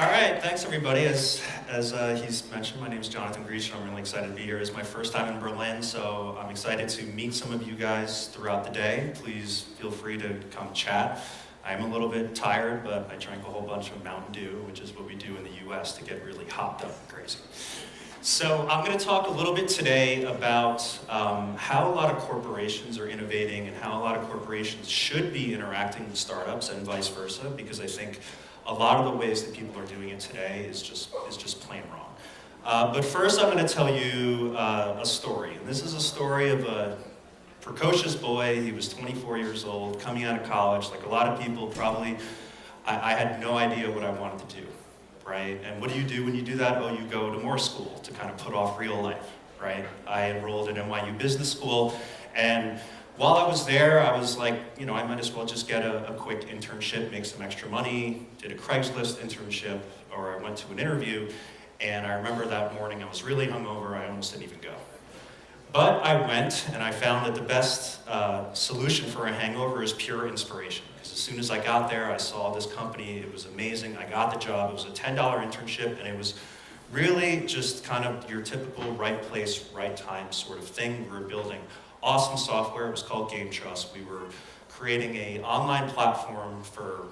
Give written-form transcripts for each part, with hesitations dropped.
All right, thanks everybody. As he's mentioned, my name is Jonathan Greecham. I'm really excited to be here. It's my first time in Berlin, so I'm excited to meet some of you guys throughout the day. Please feel free to come chat. I'm a little bit tired, but I drank a whole bunch of Mountain Dew, which is what we do in the US to get really hopped up and crazy. So I'm going to talk a little bit today about how a lot of corporations are innovating and how a lot of corporations should be interacting with startups and vice versa, because I think a lot of the ways that people are doing it today is just plain wrong. But first I'm going to tell you a story. And this is a story of a precocious boy. He was 24 years old, coming out of college. Like a lot of people probably, I had no idea what I wanted to do, right? And what do you do when you do that? Oh, you go to more school to kind of put off real life, right? I enrolled in NYU Business School, and while I was there, I was like, you know, I might as well just get a quick internship, make some extra money, did a Craigslist internship, or I went to an interview, and I remember that morning I was really hungover, I almost didn't even go. But I went, and I found that the best solution for a hangover is pure inspiration. Because as soon as I got there, I saw this company, it was amazing, I got the job, it was a $10 internship, and it was really just kind of your typical right place, right time sort of thing. We were building awesome software. It was called Game Trust. We were creating an online platform for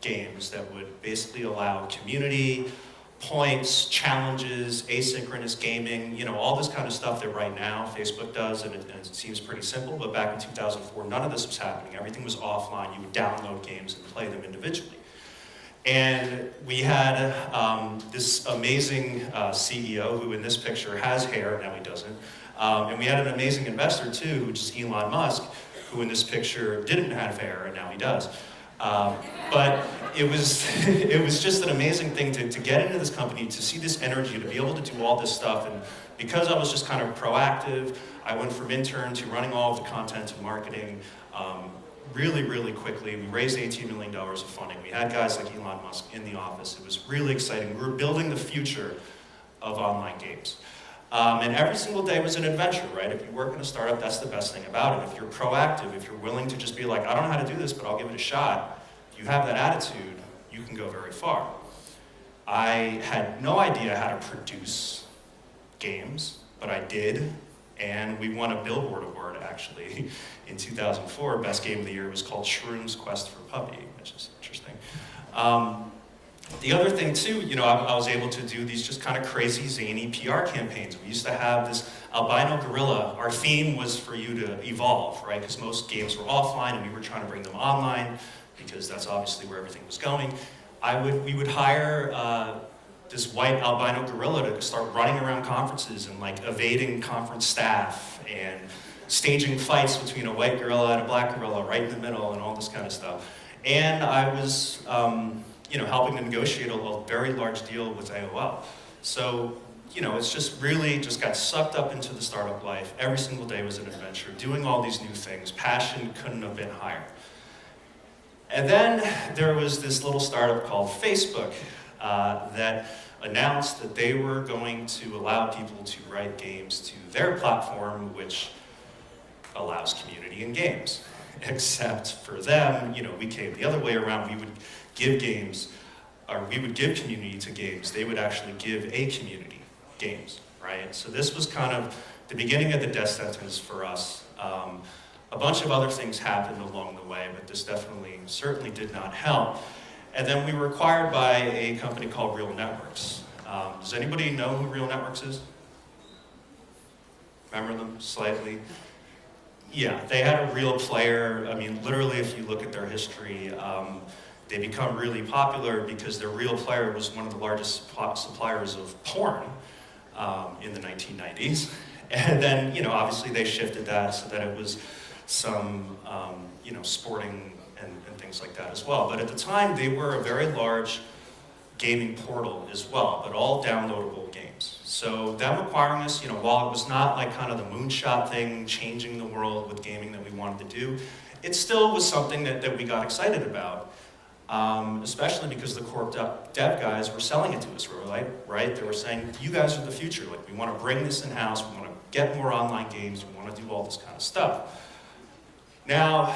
games that would basically allow community, points, challenges, asynchronous gaming, you know, all this kind of stuff that right now Facebook does, and it seems pretty simple, but back in 2004, none of this was happening. Everything was offline. You would download games and play them individually. And we had this amazing CEO who in this picture has hair, now he doesn't. And we had an amazing investor too, which is Elon Musk, who in this picture didn't have hair, and now he does. But it was just an amazing thing to get into this company, to see this energy, to be able to do all this stuff. And because I was just kind of proactive, I went from intern to running all of the content to marketing really, really quickly. We raised $18 million of funding. We had guys like Elon Musk in the office. It was really exciting. We were building the future of online games. And every single day was an adventure, right? If you work in a startup, that's the best thing about it. If you're proactive, if you're willing to just be like, I don't know how to do this, but I'll give it a shot, if you have that attitude, you can go very far. I had no idea how to produce games, but I did, and we won a Billboard Award, actually, in 2004. Best game of the year was called Shroom's Quest for Puppy, which is interesting. The other thing too, you know, I was able to do these just kind of crazy, zany PR campaigns. We used to have this albino gorilla. Our theme was for you to evolve, right? Because most games were offline and we were trying to bring them online because that's obviously where everything was going. We would hire this white albino gorilla to start running around conferences and like evading conference staff and staging fights between a white gorilla and a black gorilla right in the middle and all this kind of stuff. And I was, you know, helping to negotiate a very large deal with AOL. So, you know, it's just really just got sucked up into the startup life. Every single day was an adventure, doing all these new things. Passion couldn't have been higher. And then there was this little startup called Facebook that announced that they were going to allow people to write games to their platform, which allows community in games. Except for them, you know, we came the other way around. We would give games, or we would give community to games. They would actually give a community games, right? So this was kind of the beginning of the death sentence for us. A bunch of other things happened along the way, but this certainly did not help. And then we were acquired by a company called Real Networks. Does anybody know who Real Networks is? Remember them slightly? Yeah, they had a real player. I mean, literally, if you look at their history, they become really popular because their real player was one of the largest suppliers of porn in the 1990s. And then, you know, obviously they shifted that so that it was some, you know, sporting and things like that as well. But at the time, they were a very large gaming portal as well, but all downloadable games. So them acquiring us, you know, while it was not like kind of the moonshot thing, changing the world with gaming that we wanted to do, it still was something that we got excited about. Especially because the corp dev guys were selling it to us, right? They were saying, you guys are the future. Like, we want to bring this in-house, we want to get more online games, we want to do all this kind of stuff. Now,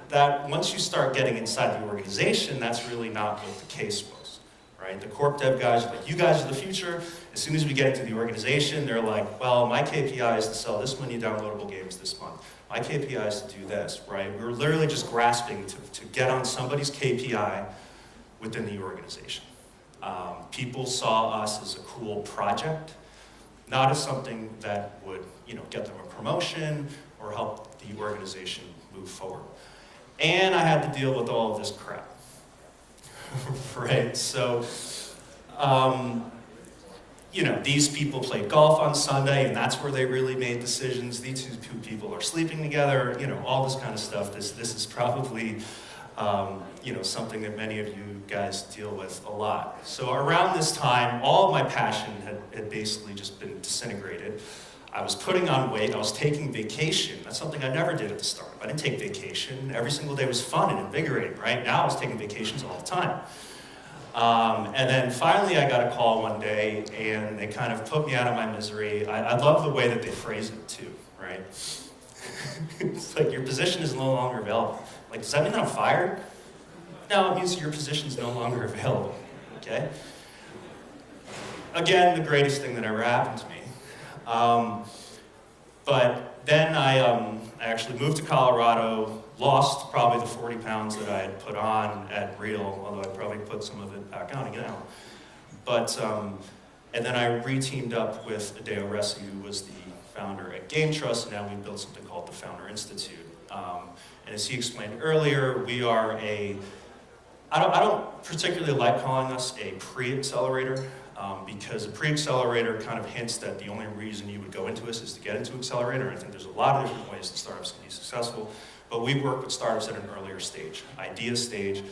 that once you start getting inside the organization, that's really not what the case was, right? The corp dev guys are like, you guys are the future. As soon as we get into the organization, they're like, well, my KPI is to sell this many downloadable games this month. My KPI is to do this, right? We were literally just grasping to get on somebody's KPI within the organization. People saw us as a cool project, not as something that would, get them a promotion or help the organization move forward. And I had to deal with all of this crap, right? So, these people played golf on Sunday, and that's where they really made decisions. These two people are sleeping together, all this kind of stuff. This is probably, something that many of you guys deal with a lot. So around this time, all of my passion had basically just been disintegrated. I was putting on weight, I was taking vacation. That's something I never did at the start. I didn't take vacation. Every single day was fun and invigorating, right? Now I was taking vacations all the time. And then finally I got a call one day, and they kind of put me out of my misery. I love the way that they phrase it too, right? It's like, your position is no longer available. Like, does that mean that I'm fired? No, it means your position is no longer available, okay? Again, the greatest thing that ever happened to me. But then I actually moved to Colorado, lost probably the 40 pounds that I had put on at Real, although I probably put some of it back on again. But, and then I re-teamed up with Adeo Resi, who was the founder at Game Trust, and now we built something called the Founder Institute. And as he explained earlier, we are I don't particularly like calling us a pre-accelerator, because a pre-accelerator kind of hints that the only reason you would go into us is to get into accelerator. I think there's a lot of different ways that startups can be successful, but we work with startups at an earlier stage, idea stage,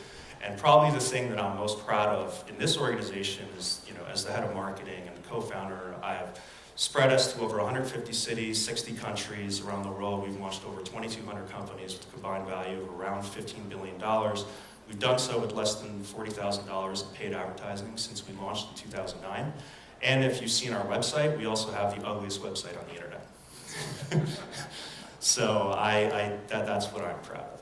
and probably the thing that I'm most proud of in this organization is, as the head of marketing and the co-founder, I have spread us to over 150 cities, 60 countries around the world. We've launched over 2,200 companies with a combined value of around $15 billion. We've done so with less than $40,000 in paid advertising since we launched in 2009. And if you've seen our website, we also have the ugliest website on the internet. So that's what I'm proud of.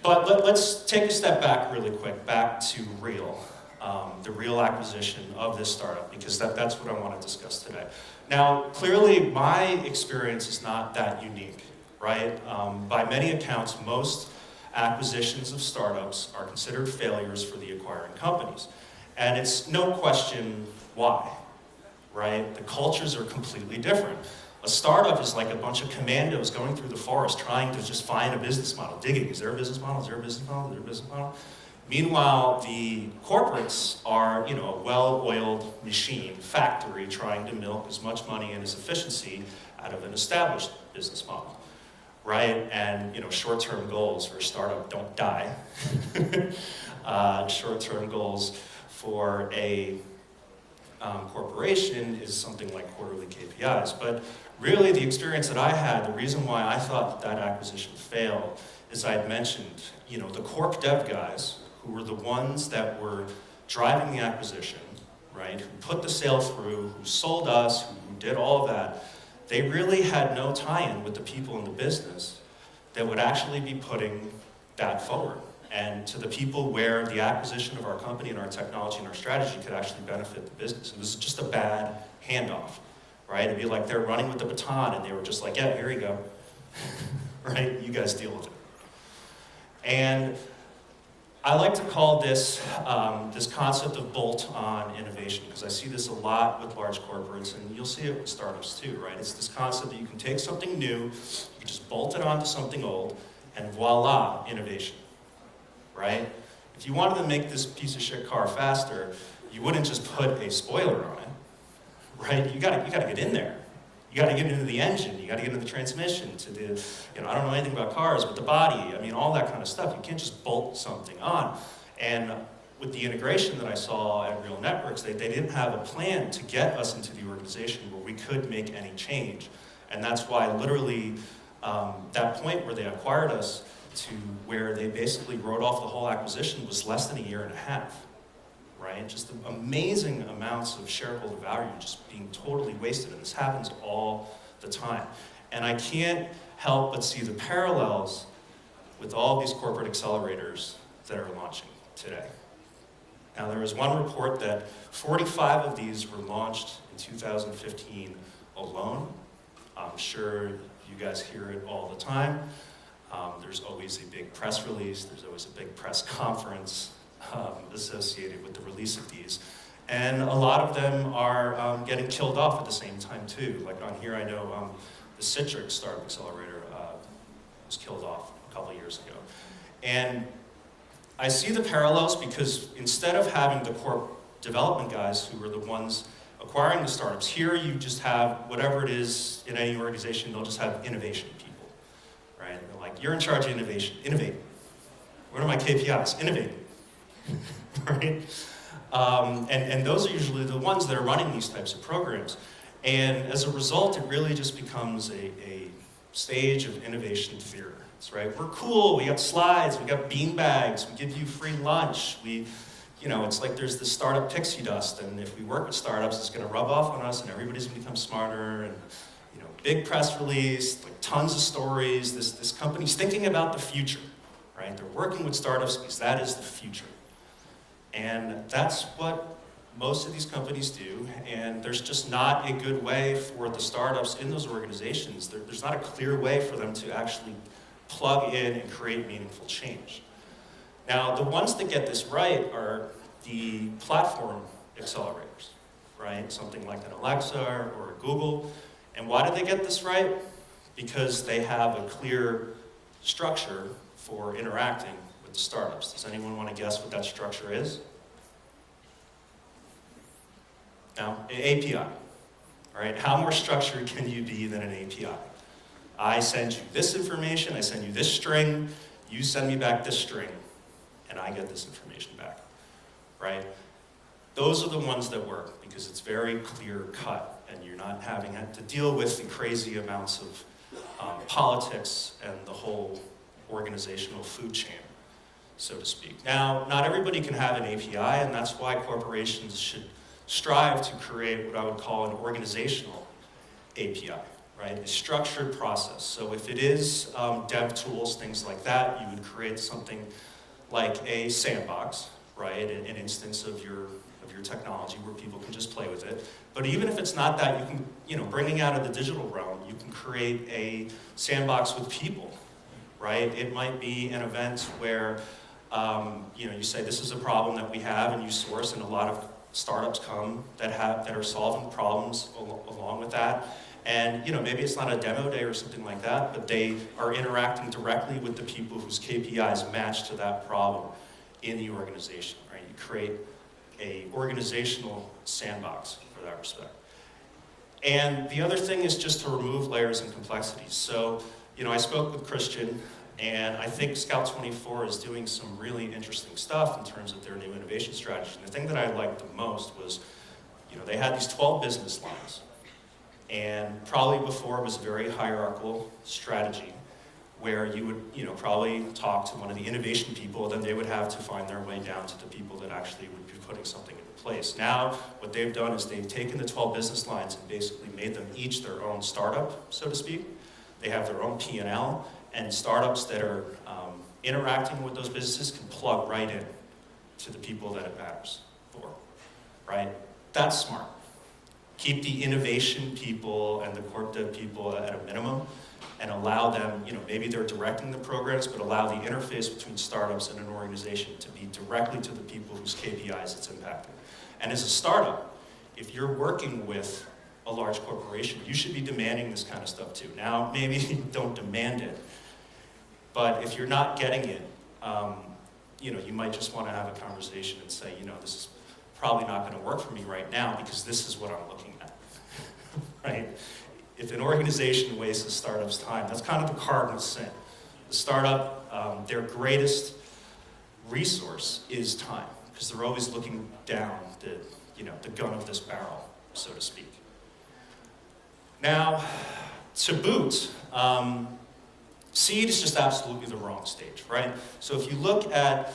But let's take a step back really quick, back to Real, the Real acquisition of this startup, because that's what I want to discuss today. Now, clearly, my experience is not that unique, right? By many accounts, most acquisitions of startups are considered failures for the acquiring companies. And it's no question why, right? The cultures are completely different. A startup is like a bunch of commandos going through the forest trying to just find a business model, digging, is there a business model, is there a business model, is there a business model? Meanwhile, the corporates are, a well-oiled machine, factory, trying to milk as much money and as efficiency out of an established business model. Right? And short-term goals for a startup don't die. Short-term goals for a corporation is something like quarterly KPIs. But really, the experience that I had, the reason why I thought that acquisition failed, is I had mentioned, the corp dev guys, who were the ones that were driving the acquisition, right? Who put the sale through, who sold us, who did all of that. They really had no tie-in with the people in the business that would actually be putting that forward, and to the people where the acquisition of our company and our technology and our strategy could actually benefit the business. It was just a bad handoff, right? It'd be like they're running with the baton and they were just like, yeah, here you go, right? You guys deal with it. And I like to call this this concept of bolt-on innovation, because I see this a lot with large corporates, and you'll see it with startups too, right? It's this concept that you can take something new, you can just bolt it onto something old, and voila, innovation, right? If you wanted to make this piece of shit car faster, you wouldn't just put a spoiler on it, right? You gotta get in there. You got to get into the engine, you got to get into the transmission, to the, I don't know anything about cars, but the body, all that kind of stuff. You can't just bolt something on. And with the integration that I saw at Real Networks, they didn't have a plan to get us into the organization where we could make any change. And that's why literally that point where they acquired us to where they basically wrote off the whole acquisition was less than a year and a half. Right? Just amazing amounts of shareholder value just being totally wasted, and this happens all the time. And I can't help but see the parallels with all these corporate accelerators that are launching today. Now, there was one report that 45 of these were launched in 2015 alone. I'm sure you guys hear it all the time. There's always a big press release, there's always a big press conference associated with the release of these. And a lot of them are getting killed off at the same time too. Like on here I know the Citrix Startup Accelerator was killed off a couple of years ago. And I see the parallels because instead of having the core development guys who are the ones acquiring the startups, here you just have whatever it is in any organization, they'll just have innovation people, right? They're like, you're in charge of innovation, innovate. What are my KPIs? Innovate, right? And those are usually the ones that are running these types of programs. And as a result, it really just becomes a stage of innovation theater. Right? We're cool, we got slides, we got bean bags, we give you free lunch, it's like there's this startup pixie dust, and if we work with startups, it's gonna rub off on us and everybody's gonna become smarter, and big press release, like tons of stories, this company's thinking about the future, right? They're working with startups because that is the future. And that's what most of these companies do, and there's just not a good way for the startups in those organizations. There's not a clear way for them to actually plug in and create meaningful change. Now, the ones that get this right are the platform accelerators, right? Something like an Alexa or a Google. And why did they get this right? Because they have a clear structure for interacting with the startups. Does anyone want to guess what that structure is? Now, an API, all right? How more structured can you be than an API? I send you this information, I send you this string, you send me back this string, and I get this information back, right? Those are the ones that work because it's very clear cut and you're not having to deal with the crazy amounts of politics and the whole organizational food chain, so to speak. Now, not everybody can have an API, and that's why corporations should strive to create what I would call an organizational API. Right, a structured process. So if it is dev tools, things like that, you would create something like a sandbox, right, an instance of your technology where people can just play with it. But even if it's not that, you can, bringing out of the digital realm, you can create a sandbox with people, right? It might be an event where, you say this is a problem that we have, and you source, and a lot of startups come that are solving problems along with that. And maybe it's not a demo day or something like that, but they are interacting directly with the people whose KPIs match to that problem in the organization, right? You create a organizational sandbox for that respect. And the other thing is just to remove layers and complexities. So, I spoke with Christian, and I think Scout 24 is doing some really interesting stuff in terms of their new innovation strategy. And the thing that I liked the most was, they had these 12 business lines. And probably before it was a very hierarchical strategy where you would, probably talk to one of the innovation people, then they would have to find their way down to the people that actually would be putting something into place. Now, what they've done is they've taken the 12 business lines and basically made them each their own startup, so to speak. They have their own P&L, and startups that are interacting with those businesses can plug right in to the people that it matters for, right? That's smart. Keep the innovation people and the corp dev people at a minimum and allow them, maybe they're directing the programs, but allow the interface between startups and an organization to be directly to the people whose KPIs it's impacting. And as a startup, if you're working with a large corporation, you should be demanding this kind of stuff too. Now, maybe you don't demand it, but if you're not getting it, you might just want to have a conversation and say, this is probably not going to work for me right now because this is what I'm looking at, right? If an organization wastes a startup's time, that's kind of the cardinal sin. The startup, their greatest resource is time because they're always looking down the gun of this barrel, so to speak. Now, to boot, seed is just absolutely the wrong stage, right? So if you look at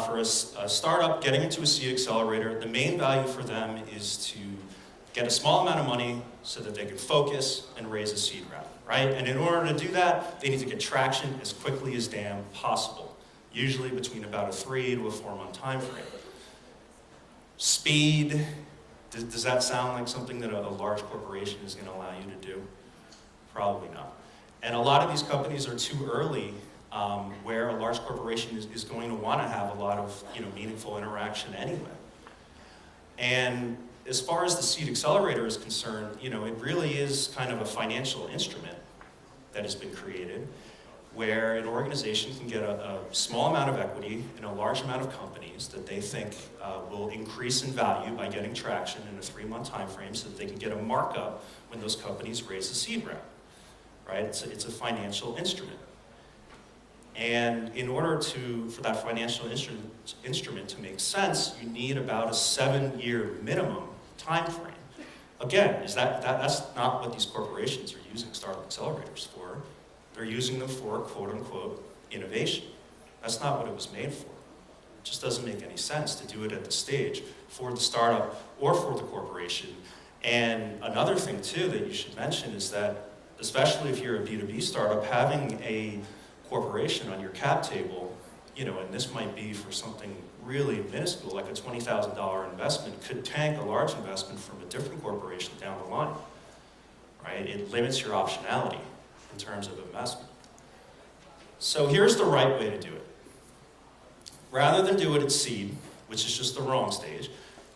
for a startup getting into a seed accelerator, the main value for them is to get a small amount of money so that they can focus and raise a seed round, right? And in order to do that, they need to get traction as quickly as damn possible, usually between about a 3 to a 4 month time frame. Speed, does that sound like something that a large corporation is going to allow you to do? Probably not. And a lot of these companies are too early, where a large corporation is going to want to have a lot of meaningful interaction anyway. And as far as the Seed Accelerator is concerned, it really is kind of a financial instrument that has been created where an organization can get a small amount of equity in a large amount of companies that they think will increase in value by getting traction in a 3-month time frame so that they can get a markup when those companies raise a seed round, right? It's a financial instrument. And in order for that financial instrument to make sense, you need about a 7-year minimum time frame. Again, that's not what these corporations are using startup accelerators for. They're using them for quote-unquote innovation. That's not what it was made for. It just doesn't make any sense to do it at the stage for the startup or for the corporation. And another thing too that you should mention is that, especially if you're a B2B startup, having a corporation on your cap table, and this might be for something really minuscule, like a $20,000 investment, could tank a large investment from a different corporation down the line, right? It limits your optionality in terms of investment. So here's the right way to do it. Rather than do it at seed, which is just the wrong stage,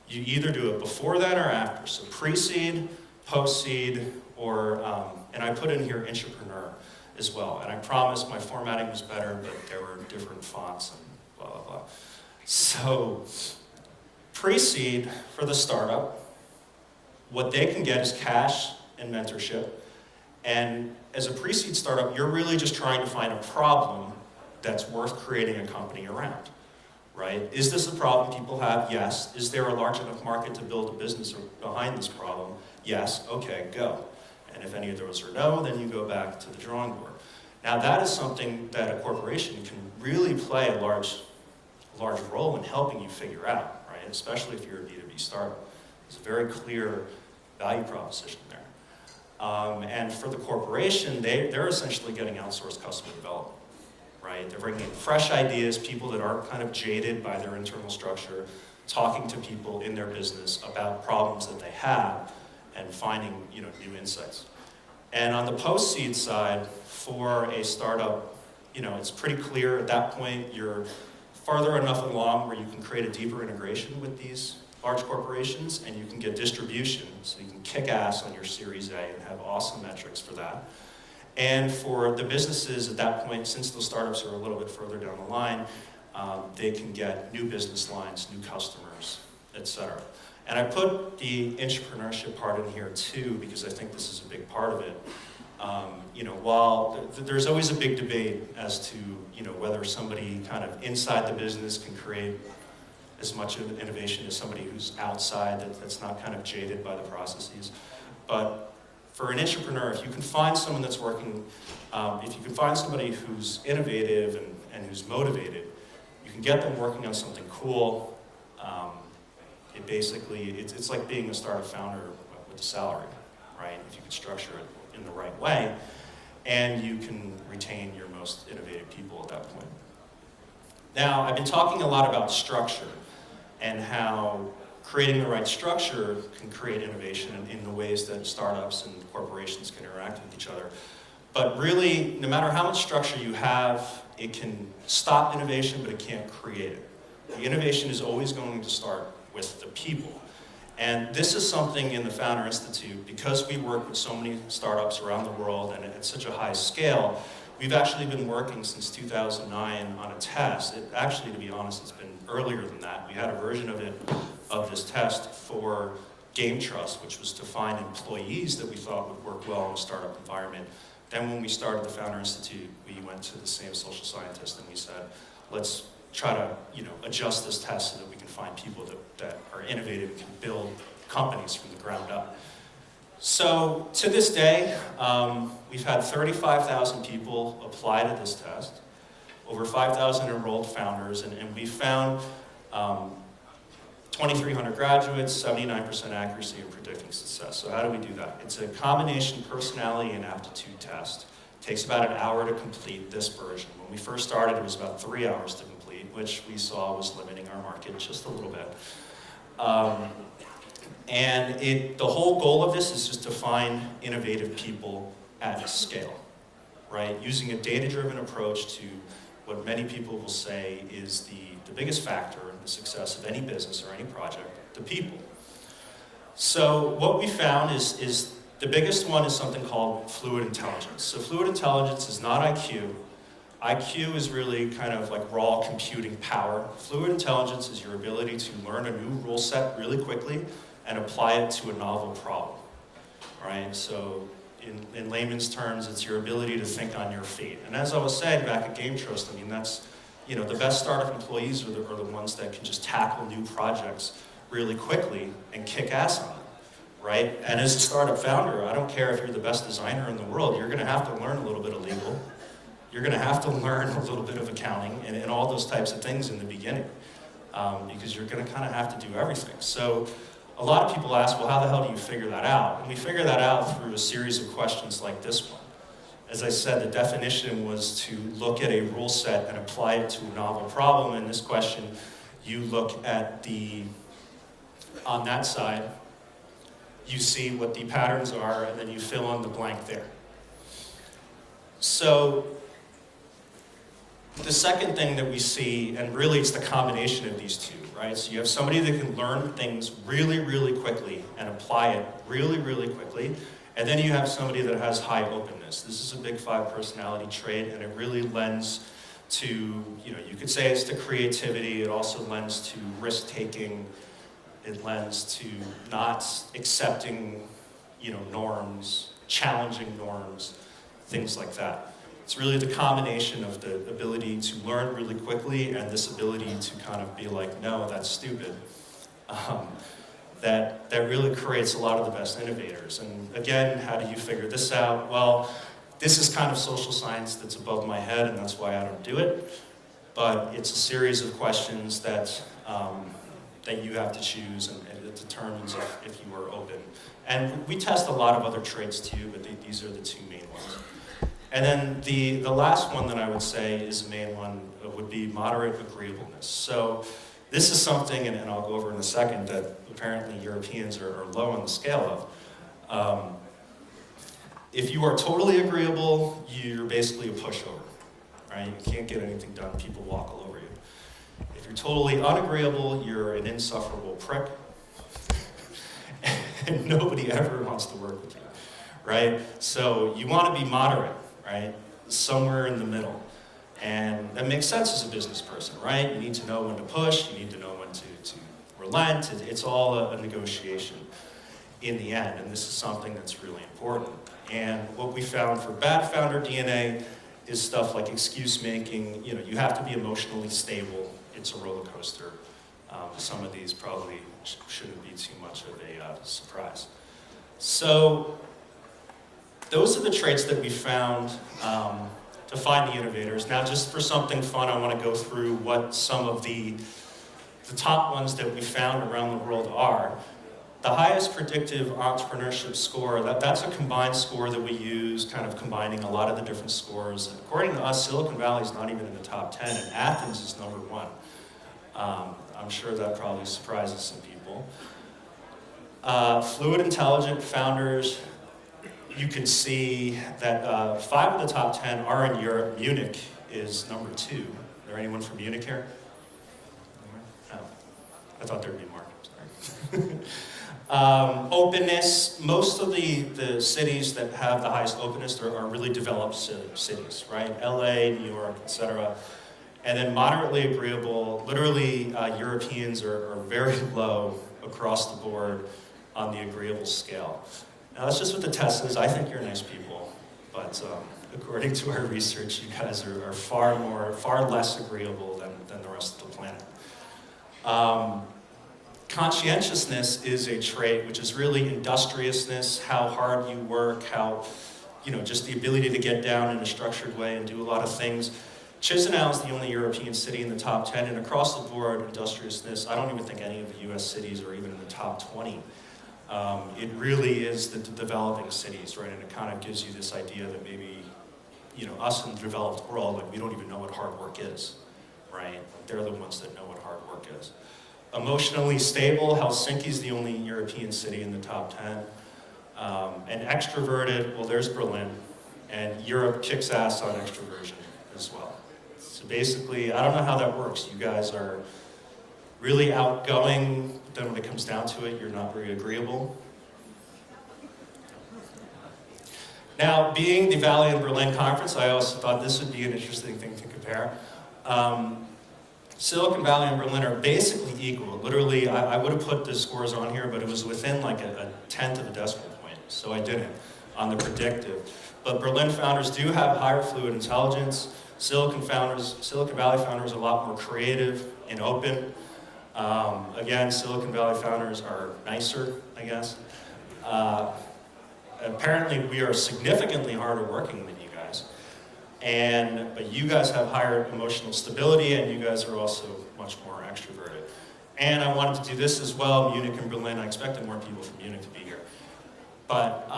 you either do it before that or after. So pre-seed, post-seed, or, and I put in here entrepreneur as well. And I promise my formatting was better, but there were different fonts and blah, blah, blah. So pre-seed for the startup, what they can get is cash and mentorship. And as a pre-seed startup, you're really just trying to find a problem that's worth creating a company around, right? Is this a problem people have? Yes. Is there a large enough market to build a business behind this problem? Yes. Okay, go. And if any of those are no, then you go back to the drawing board. Now that is something that a corporation can really play a large role in helping you figure out, right? Especially if you're a B2B startup. There's a very clear value proposition there. And for the corporation, they're essentially getting outsourced customer development, right? They're bringing in fresh ideas, people that aren't kind of jaded by their internal structure, talking to people in their business about problems that they have and finding new insights. And on the post-seed side, for a startup, it's pretty clear at that point you're farther enough along where you can create a deeper integration with these large corporations, and you can get distribution, so you can kick ass on your Series A and have awesome metrics for that. And for the businesses at that point, since those startups are a little bit further down the line, they can get new business lines, new customers, etc. And I put the entrepreneurship part in here too, because I think this is a big part of it. While there's always a big debate as to whether somebody kind of inside the business can create as much of innovation as somebody who's outside that's not kind of jaded by the processes. But for an entrepreneur, if you can find someone that's working, if you can find somebody who's innovative and who's motivated, you can get them working on something cool. It's like being a startup founder with a salary, right? If you can structure it in the right way, and you can retain your most innovative people at that point. Now, I've been talking a lot about structure and how creating the right structure can create innovation in the ways that startups and corporations can interact with each other. But really, no matter how much structure you have, it can stop innovation, but it can't create it. The innovation is always going to start with the people. And this is something in the Founder Institute, because we work with so many startups around the world and at such a high scale, we've actually been working since 2009 on a test. Actually, to be honest, it's been earlier than that. We had a version of this test for Game Trust, which was to find employees that we thought would work well in a startup environment. Then when we started the Founder Institute, we went to the same social scientist and we said, let's try to adjust this test so that we can find people that are innovative and can build companies from the ground up. So to this day, we've had 35,000 people apply to this test, over 5,000 enrolled founders, and we found 2,300 graduates, 79% accuracy in predicting success. So how do we do that? It's a combination personality and aptitude test. It takes about an hour to complete this version. When we first started, it was about 3 hours to complete, which we saw was limiting our market just a little bit. And the whole goal of this is just to find innovative people at scale, right? Using a data-driven approach to what many people will say is the biggest factor in the success of any business or any project, the people. So what we found is the biggest one is something called fluid intelligence. So fluid intelligence is not IQ. IQ is really kind of like raw computing power. Fluid intelligence is your ability to learn a new rule set really quickly and apply it to a novel problem, right? So in layman's terms, it's your ability to think on your feet. And as I was saying back at Game Trust, I mean, that's, the best startup employees are the ones that can just tackle new projects really quickly and kick ass on it, right? And as a startup founder, I don't care if you're the best designer in the world, you're gonna have to learn a little bit of legal. You're gonna have to learn a little bit of accounting and all those types of things in the beginning, because you're gonna kind of have to do everything. So a lot of people ask, well, how the hell do you figure that out? And we figure that out through a series of questions like this one. As I said, the definition was to look at a rule set and apply it to a novel problem. In this question, you look at on that side, you see what the patterns are, and then you fill in the blank there. So the second thing that we see, and really it's the combination of these two, right? So you have somebody that can learn things really, really quickly and apply it really, really quickly. And then you have somebody that has high openness. This is a big 5 personality trait, and it really lends to, you could say it's to creativity. It also lends to risk-taking. It lends to not accepting, norms, challenging norms, things like that. It's really the combination of the ability to learn really quickly and this ability to kind of be like, no, that's stupid. That really creates a lot of the best innovators. And again, how do you figure this out? Well, this is kind of social science that's above my head, and that's why I don't do it. But it's a series of questions that you have to choose, and it determines if you are open. And we test a lot of other traits too, but these are the 2 main ones. And then the last one that I would say is the main one would be moderate agreeableness. So this is something, and I'll go over in a second, that apparently Europeans are low on the scale of. If you are totally agreeable, you're basically a pushover, right? You can't get anything done, people walk all over you. If you're totally unagreeable, you're an insufferable prick, and nobody ever wants to work with you, right? So you want to be moderate, right? Somewhere in the middle. And that makes sense as a business person, right? You need to know when to push, you need to know when to relent. It's all a negotiation in the end, and this is something that's really important. And what we found for bad founder DNA is stuff like excuse making. You have to be emotionally stable. It's a roller coaster. Some of these probably shouldn't be too much of a surprise. So those are the traits that we found to find the innovators. Now, just for something fun, I want to go through what some of the top ones that we found around the world are. The highest predictive entrepreneurship score, that's a combined score that we use, kind of combining a lot of the different scores. And according to us, Silicon Valley is not even in the top 10, and Athens is number 1. I'm sure that probably surprises some people. Fluid intelligent founders, you can see that 5 of the top 10 are in Europe. Munich is number 2. Is there anyone from Munich here? No. I thought there'd be more. Sorry. Openness, most of the cities that have the highest openness are really developed cities, right? LA, New York, etc. And then moderately agreeable, literally Europeans are very low across the board on the agreeable scale. Now that's just what the test is. I think you're nice people, but according to our research, you guys are far less agreeable than the rest of the planet. Conscientiousness is a trait, which is really industriousness, how hard you work, how, just the ability to get down in a structured way and do a lot of things. Chisinau is the only European city in the top 10, and across the board, industriousness, I don't even think any of the US cities are even in the top 20. It really is the developing cities, right? And it kind of gives you this idea that maybe, us in the developed world, we don't even know what hard work is, right? They're the ones that know what hard work is. Emotionally stable, Helsinki is the only European city in the top 10. And extroverted, well, there's Berlin. And Europe kicks ass on extroversion as well. So basically, I don't know how that works. You guys are really outgoing, but then when it comes down to it, you're not very agreeable. Now, being the Valley and Berlin conference, I also thought this would be an interesting thing to compare. Silicon Valley and Berlin are basically equal. Literally, I would have put the scores on here, but it was within like a tenth of a decimal point, so I didn't on the predictive. But Berlin founders do have higher fluid intelligence. Silicon Valley founders are a lot more creative and open. Again, Silicon Valley founders are nicer, I guess. Apparently, we are significantly harder working than you guys. But you guys have higher emotional stability, and you guys are also much more extroverted. And I wanted to do this as well, Munich and Berlin. I expected more people from Munich to be here. But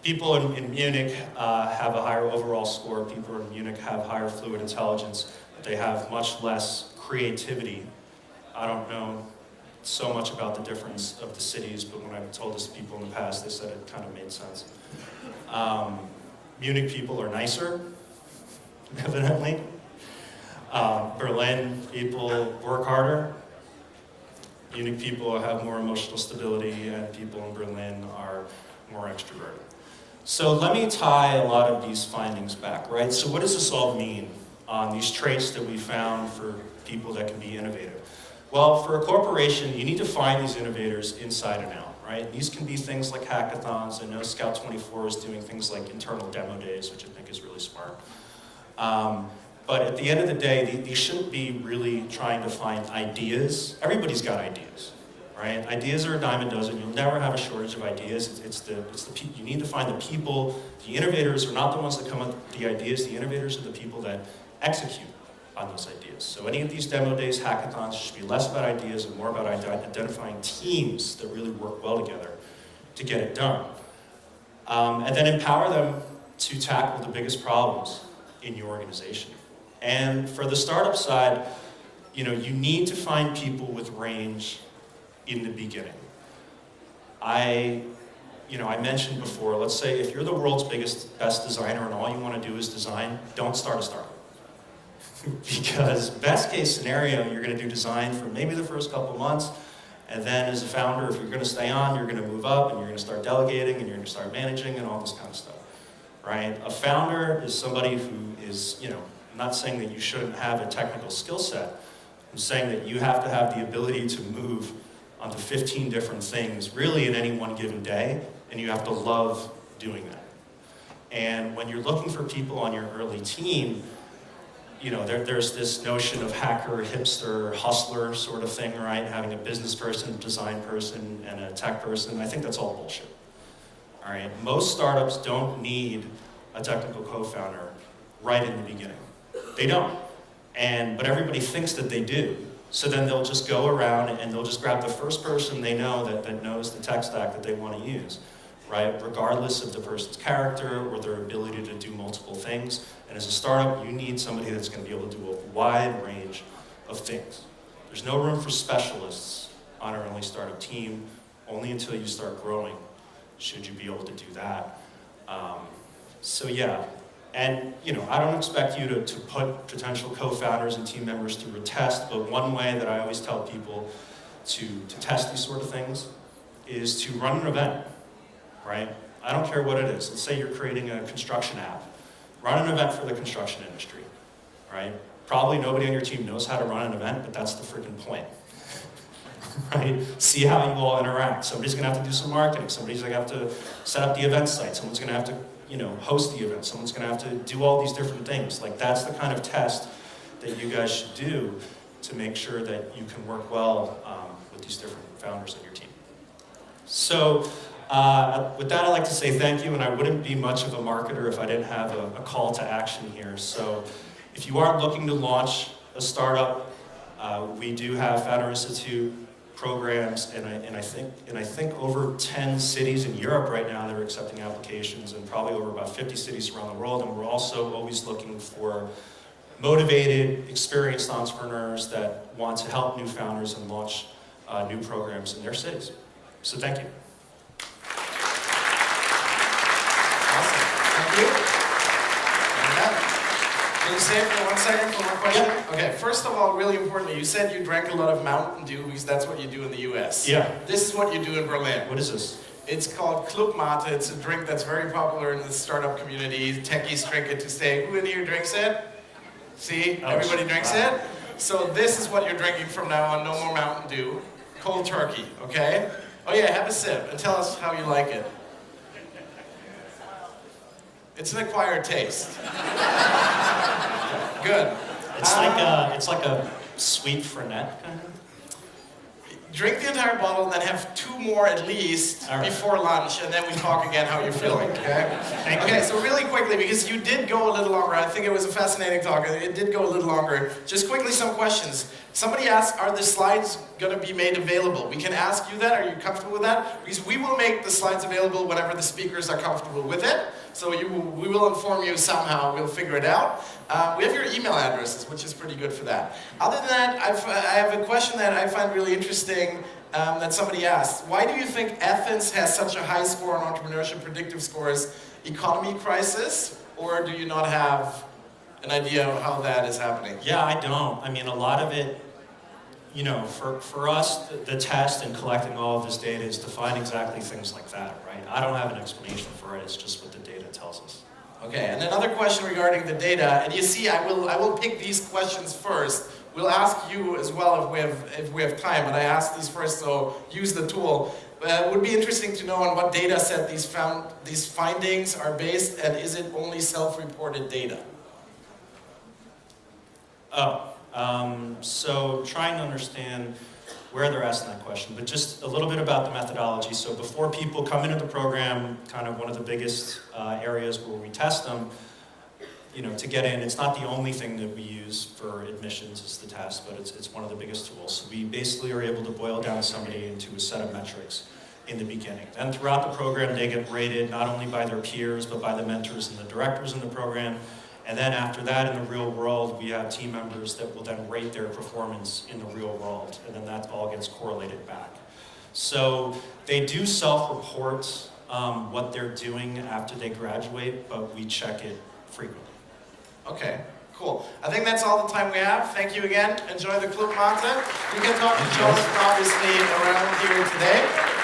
people in Munich have a higher overall score. People in Munich have higher fluid intelligence. But they have much less creativity. I don't know so much about the difference of the cities, but when I've told this to people in the past, they said it kind of made sense. Munich people are nicer, evidently. Berlin people work harder. Munich people have more emotional stability, and people in Berlin are more extroverted. So let me tie a lot of these findings back, right? So what does this all mean on these traits that we found for people that can be innovative? Well, for a corporation, you need to find these innovators inside and out, right? These can be things like hackathons. I know Scout 24 is doing things like internal demo days, which I think is really smart. But at the end of the day, these shouldn't be really trying to find ideas. Everybody's got ideas, right? Ideas are a dime a dozen. You'll never have a shortage of ideas. You need to find the people. The innovators are not the ones that come up with the ideas. The innovators are the people that execute on those ideas. So any of these demo days, hackathons, should be less about ideas and more about identifying teams that really work well together to get it done. And then empower them to tackle the biggest problems in your organization. And for the startup side, you need to find people with range in the beginning. I mentioned before, let's say if you're the world's best designer and all you want to do is design, don't start a startup. Because best case scenario, you're going to do design for maybe the first couple of months, and then as a founder, if you're going to stay on, you're going to move up, and you're going to start delegating, and you're going to start managing, and all this kind of stuff, right? A founder is somebody who is, I'm not saying that you shouldn't have a technical skill set. I'm saying that you have to have the ability to move onto 15 different things, really in any one given day, and you have to love doing that. And when you're looking for people on your early team, there's this notion of hacker, hipster, hustler sort of thing, right? Having a business person, a design person, and a tech person. I think that's all bullshit. All right? Most startups don't need a technical co-founder right in the beginning. They don't. But everybody thinks that they do. So then they'll just go around and they'll just grab the first person they know that knows the tech stack that they want to use, right? Regardless of the person's character or their ability to do multiple things. And as a startup, you need somebody that's going to be able to do a wide range of things. There's no room for specialists on an early startup team, only until you start growing should you be able to do that. And I don't expect you to put potential co-founders and team members through a test, but one way that I always tell people to test these sort of things is to run an event, right? I don't care what it is. Let's say you're creating a construction app. Run an event for the construction industry, right? Probably nobody on your team knows how to run an event, but that's the freaking point, right? See how you all interact. Somebody's gonna have to do some marketing. Somebody's gonna have to set up the event site. Someone's gonna have to, host the event. Someone's gonna have to do all these different things. Like that's the kind of test that you guys should do to make sure that you can work well with these different founders on your team. So with that, I'd like to say thank you, and I wouldn't be much of a marketer if I didn't have a call to action here. So if you are looking to launch a startup, we do have Founder Institute programs, and I think over 10 cities in Europe right now that are accepting applications, and probably over about 50 cities around the world. And we're also always looking for motivated, experienced entrepreneurs that want to help new founders and launch new programs in their cities. So thank you. Awesome. Thank you. Can you stay for 1 second for one question? Yeah. Okay, first of all, really importantly, you said you drank a lot of Mountain Dew because that's what you do in the US. Yeah. This is what you do in Berlin. What is this? It's called Club Mate. It's a drink that's very popular in the startup community. Techies drink it to stay. Who in here drinks it? See, everybody drinks it. So this is what you're drinking from now on. No more Mountain Dew. Cold turkey, okay? Oh yeah, have a sip and tell us how you like it. It's an acquired taste. Good. It's like a sweet Fernet kind of. Drink the entire bottle and then have 2 more at least before lunch, and then we talk again how you're feeling, okay? Okay, so really quickly, because you did go a little longer, I think it was a fascinating talk, it did go a little longer. Just quickly, some questions. Somebody asked, are the slides going to be made available? We can ask you that, are you comfortable with that? Because we will make the slides available whenever the speakers are comfortable with it. So we will inform you somehow, we'll figure it out. We have your email addresses, which is pretty good for that. Other than that, I have a question that I find really interesting that somebody asked. Why do you think Athens has such a high score on entrepreneurship predictive scores? Economy crisis? Or do you not have an idea of how that is happening? Yeah, I don't. I mean, a lot of it, you know, for us, the test and collecting all of this data is to find exactly things like that, right? I don't have an explanation for it, it's just what the data tells us. Okay, and another question regarding the data, and you see, I will pick these questions first. We'll ask you as well if we have time, but I asked these first, so use the tool. It would be interesting to know on what data set these findings are based, and is it only self-reported data? So trying to understand where they're asking that question, but just a little bit about the methodology. So before people come into the program, kind of one of the biggest areas where we test them, you know, to get in, it's not the only thing that we use for admissions is the test, but it's one of the biggest tools. So we basically are able to boil down somebody into a set of metrics in the beginning. Then throughout the program, they get rated not only by their peers, but by the mentors and the directors in the program. And then after that, in the real world, we have team members that will then rate their performance in the real world, and then that all gets correlated back. So they do self-report what they're doing after they graduate, but we check it frequently. Okay, cool. I think that's all the time we have. Thank you again. Enjoy the Club Mate. You can talk to Jonathan, obviously, around here today.